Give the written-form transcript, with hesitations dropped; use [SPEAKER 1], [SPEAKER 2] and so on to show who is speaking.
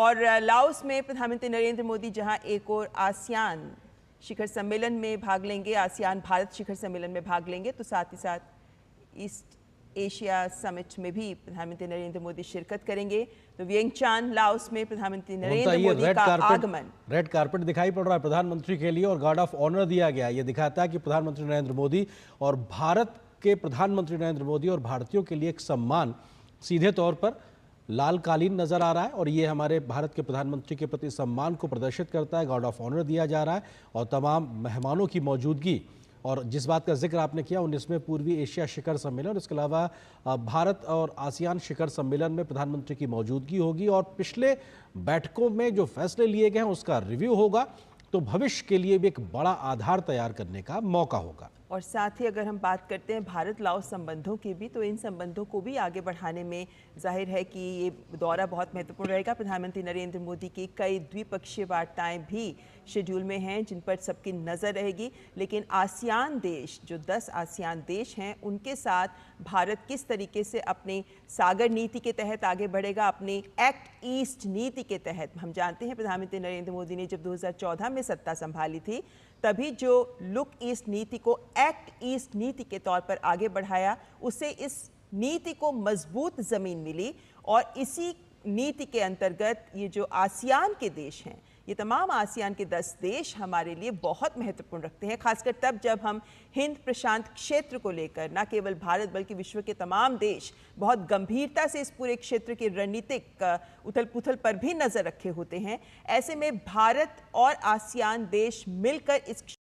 [SPEAKER 1] और लाओस में प्रधानमंत्री नरेंद्र मोदी जहां एक और आसियान शिखर सम्मेलन में भाग लेंगे, आसियान भारत शिखर सम्मेलन में भाग लेंगे, तो साथ ही साथ ईस्ट एशिया समिट में भी प्रधानमंत्री नरेंद्र मोदी शिरकत करेंगे। तो वियंगचान लाओस में प्रधानमंत्री नरेंद्र मोदी का आगमन,
[SPEAKER 2] रेड कारपेट दिखाई पड़ रहा है प्रधानमंत्री के लिए और गार्ड ऑफ ऑनर दिया गया। ये दिखाता है कि प्रधानमंत्री नरेंद्र मोदी और भारत के प्रधानमंत्री नरेंद्र मोदी और भारतीयों के लिए एक सम्मान सीधे तौर पर लाल कालीन नजर आ रहा है और ये हमारे भारत के प्रधानमंत्री के प्रति सम्मान को प्रदर्शित करता है। गार्ड ऑफ ऑनर दिया जा रहा है और तमाम मेहमानों की मौजूदगी, और जिस बात का जिक्र आपने किया 19वें पूर्वी एशिया शिखर सम्मेलन और इसके अलावा भारत और आसियान शिखर सम्मेलन में प्रधानमंत्री की मौजूदगी होगी और पिछले बैठकों में जो फैसले लिए गए हैं उसका रिव्यू होगा, तो भविष्य के लिए भी एक बड़ा आधार तैयार करने का मौका होगा।
[SPEAKER 1] और साथ ही अगर हम बात करते हैं भारत लाओस संबंधों की भी, तो इन संबंधों को भी आगे बढ़ाने में जाहिर है कि ये दौरा बहुत महत्वपूर्ण रहेगा। प्रधानमंत्री नरेंद्र मोदी की कई द्विपक्षीय वार्ताएं भी शेड्यूल में हैं जिन पर सबकी नज़र रहेगी, लेकिन आसियान देश, जो 10 आसियान देश हैं, उनके साथ भारत किस तरीके से अपनी सागर नीति के तहत आगे बढ़ेगा, अपनी एक्ट ईस्ट नीति के तहत। हम जानते हैं प्रधानमंत्री नरेंद्र मोदी ने जब 2014 में सत्ता संभाली थी, तभी जो लुक ईस्ट नीति को एक्ट ईस्ट नीति के तौर पर आगे बढ़ाया, उससे इस नीति को मजबूत जमीन मिली और इसी नीति के अंतर्गत ये जो आसियान के देश हैं, ये तमाम आसियान के 10 देश हमारे लिए बहुत महत्वपूर्ण रखते हैं, खासकर तब जब हम हिंद प्रशांत क्षेत्र को लेकर न केवल भारत बल्कि विश्व के तमाम देश बहुत गंभीरता से इस पूरे क्षेत्र की रणनीतिक उथल पुथल पर भी नजर रखे होते हैं। ऐसे में भारत और आसियान देश मिलकर इस